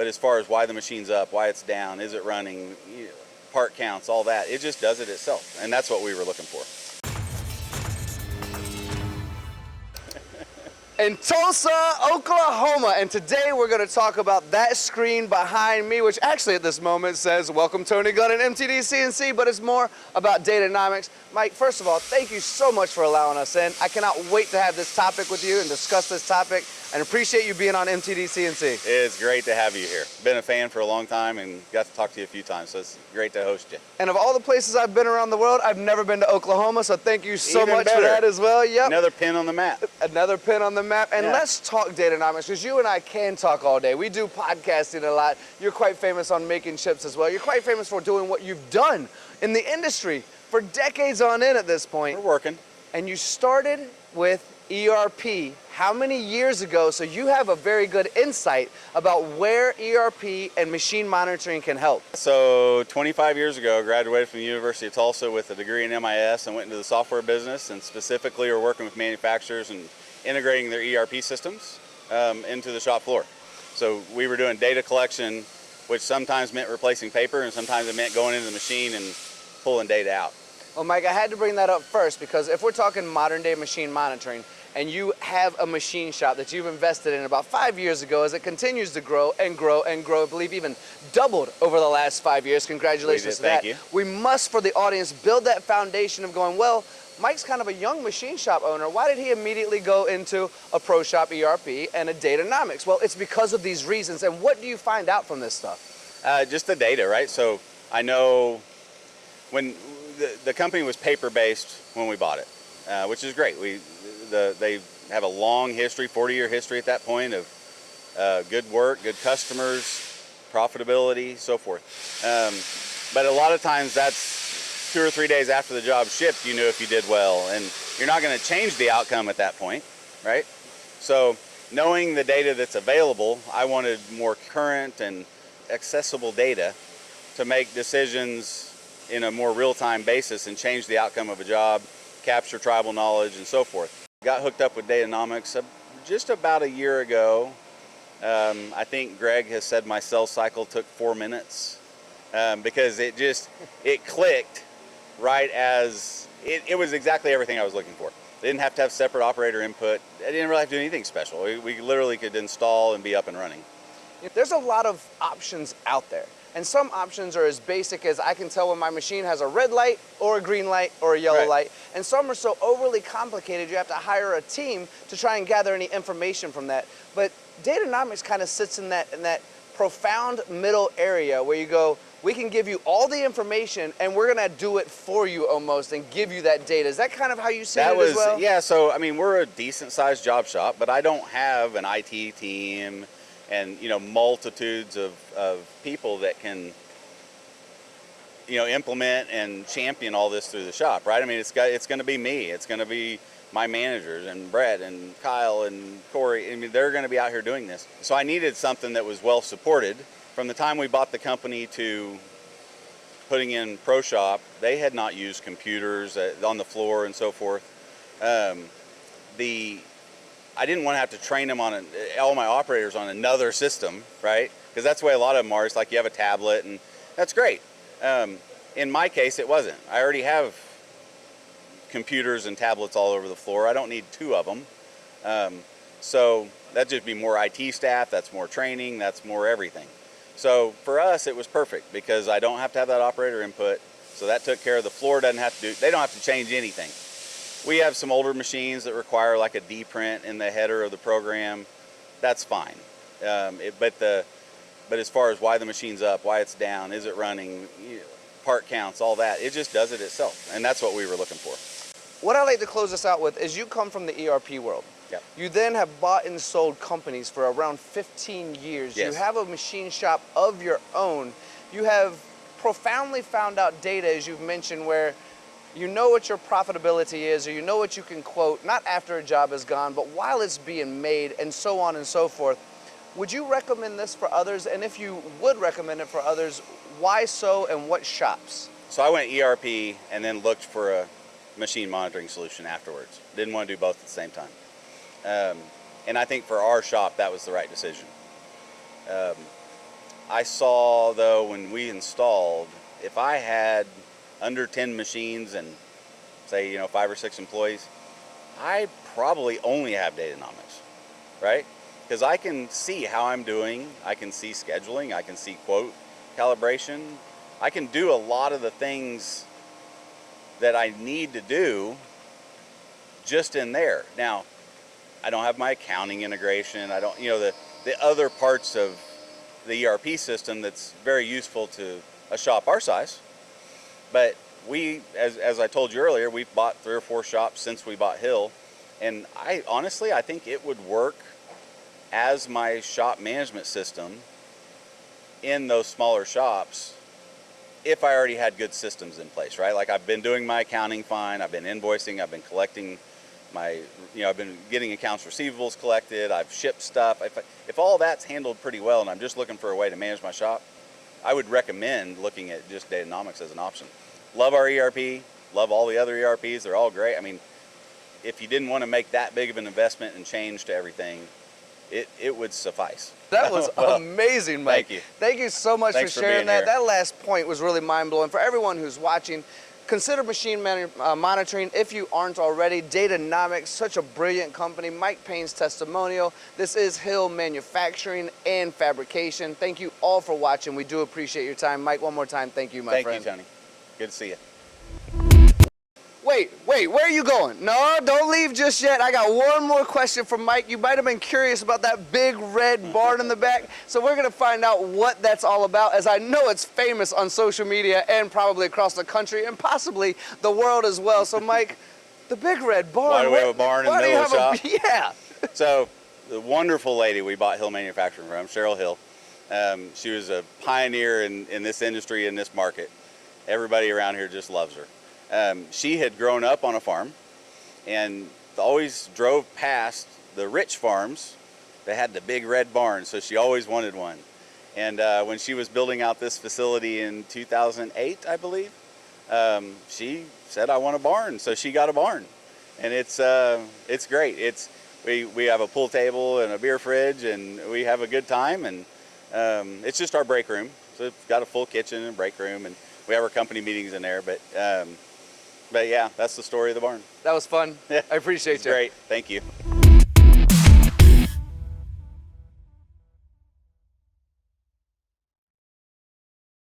But as far as why the machine's up, why it's down, is it running, part counts, all that, it just does it itself. And that's what we were looking for. In Tulsa, Oklahoma, and today we're going to talk about that screen behind me, which actually at this moment says, "Welcome Tony Gunn and MTDCNC," but it's more about Datanomix. Mike, first of all, thank you so much for allowing us in. I cannot wait to have this topic with you and discuss this topic, and appreciate you being on MTDCNC. It's great to have you here. Been a fan for a long time and got to talk to you a few times, so it's great to host you. And of all the places I've been around the world, I've never been to Oklahoma, so thank you so much for that as well. Yep. Another pin on the map. Another pin on the map. And let's talk Datanomix, because you and I can talk all day. We do podcasting a lot. You're quite famous on making chips as well. You're quite famous for doing what you've done in the industry for decades on in at this point. We're working. And you started with ERP how many years ago? So you have a very good insight about where ERP and machine monitoring can help. So 25 years ago, I graduated from the University of Tulsa with a degree in MIS and went into the software business, and specifically are working with manufacturers and integrating their ERP systems into the shop floor. So we were doing data collection, which sometimes meant replacing paper, and sometimes it meant going into the machine and pulling data out. Well, Mike, I had to bring that up first, because if we're talking modern day machine monitoring, and you have a machine shop that you've invested in about 5 years ago, as it continues to grow and grow and grow, I believe even doubled over the last 5 years. Congratulations to that. Thank you. We must, for the audience, build that foundation of going, well, Mike's kind of a young machine shop owner. Why did he immediately go into a Pro Shop ERP and a Datanomix? Well, it's because of these reasons. And what do you find out from this stuff? Just the data, right? So I know when the company was paper-based when we bought it, which is great. They have a long history, 40-year history at that point of good work, good customers, profitability, so forth. But a lot of times that's 2 or 3 days after the job shipped, you knew if you did well, and you're not going to change the outcome at that point, right? So knowing the data that's available, I wanted more current and accessible data to make decisions in a more real-time basis and change the outcome of a job, capture tribal knowledge, and so forth. Got hooked up with Datanomix just about a year ago. I think Greg has said my sales cycle took 4 minutes because it clicked right as it was exactly everything I was looking for. They didn't have to have separate operator input. I didn't really have to do anything special. We literally could install and be up and running. There's a lot of options out there. And some options are as basic as I can tell when my machine has a red light or a green light or a yellow light. And some are so overly complicated you have to hire a team to try and gather any information from that. But Datanomix kind of sits in that profound middle area where you go, we can give you all the information and we're going to do it for you almost and give you that data. Is that kind of how you see it as well? Yeah, so I mean, we're a decent sized job shop, but I don't have an IT team and multitudes of people that can implement and champion all this through the shop, right? I mean, it's going to be me, it's going to be my managers and Brett and Kyle and Corey. I mean, they're going to be out here doing this. So I needed something that was well supported. From the time we bought the company to putting in Pro Shop, they had not used computers on the floor and so forth. I didn't want to have to train them on all my operators on another system, right? Because that's the way a lot of them are. It's like you have a tablet, and that's great. In my case, it wasn't. I already have computers and tablets all over the floor. I don't need 2 of them. So that'd just be more IT staff. That's more training. That's more everything. So for us, it was perfect because I don't have to have that operator input. So that took care of the floor. They don't have to change anything. We have some older machines that require like a D-print in the header of the program. That's fine. But as far as why the machine's up, why it's down, is it running, part counts, all that, it just does it itself. And that's what we were looking for. What I like to close this out with is you come from the ERP world. Yep. You then have bought and sold companies for around 15 years. Yes. You have a machine shop of your own. You have profoundly found out data, as you've mentioned, where you know what your profitability is, or you know what you can quote, not after a job is gone, but while it's being made, and so on and so forth. Would you recommend this for others? And if you would recommend it for others, why so, and what shops? So I went ERP and then looked for a machine monitoring solution afterwards. Didn't want to do both at the same time. And I think for our shop, that was the right decision. I saw, though, when we installed, if I had under 10 machines and say, 5 or 6 employees, I probably only have Datanomix, right? Because I can see how I'm doing, I can see scheduling, I can see quote calibration, I can do a lot of the things that I need to do just in there. Now, I don't have my accounting integration, I don't, the other parts of the ERP system that's very useful to a shop our size. But we, as I told you earlier, we've bought 3 or 4 shops since we bought Hill, and honestly, I think it would work as my shop management system in those smaller shops if I already had good systems in place, right? Like, I've been doing my accounting fine, I've been invoicing, I've been collecting I've been getting accounts receivables collected, I've shipped stuff. If all that's handled pretty well and I'm just looking for a way to manage my shop, I would recommend looking at just Datanomix as an option. Love our ERP, love all the other ERPs, they're all great. I mean, if you didn't want to make that big of an investment and change to everything, it would suffice. That was well, amazing, Mike. Thank you. Thank you so much Thanks for for sharing being that. here. That last point was really mind-blowing. For everyone who's watching, consider machine monitoring if you aren't already. Datanomix, such a brilliant company. Mike Payne's testimonial. This is Hill Manufacturing and Fabrication. Thank you all for watching. We do appreciate your time. Mike, one more time, thank you, my friend. Thank you, Tony. Good to see you. Wait, where are you going? No, don't leave just yet. I got one more question from Mike. You might have been curious about that big red barn in the back. So we're gonna find out what that's all about, as I know it's famous on social media and probably across the country and possibly the world as well. So Mike, the big red barn. Why do we have a barn in the middle of the shop? Yeah. So the wonderful lady we bought Hill Manufacturing from, Cheryl Hill, she was a pioneer in this industry, in this market. Everybody around here just loves her. She had grown up on a farm and always drove past the rich farms that had the big red barn, so she always wanted one. And when she was building out this facility in 2008, I believe, she said, I want a barn, so she got a barn. And it's great. We have a pool table and a beer fridge, and we have a good time, and it's just our break room. So it's got a full kitchen and break room, and we have our company meetings in there, but yeah, that's the story of the barn. That was fun. Yeah. I appreciate you. Great. Thank you.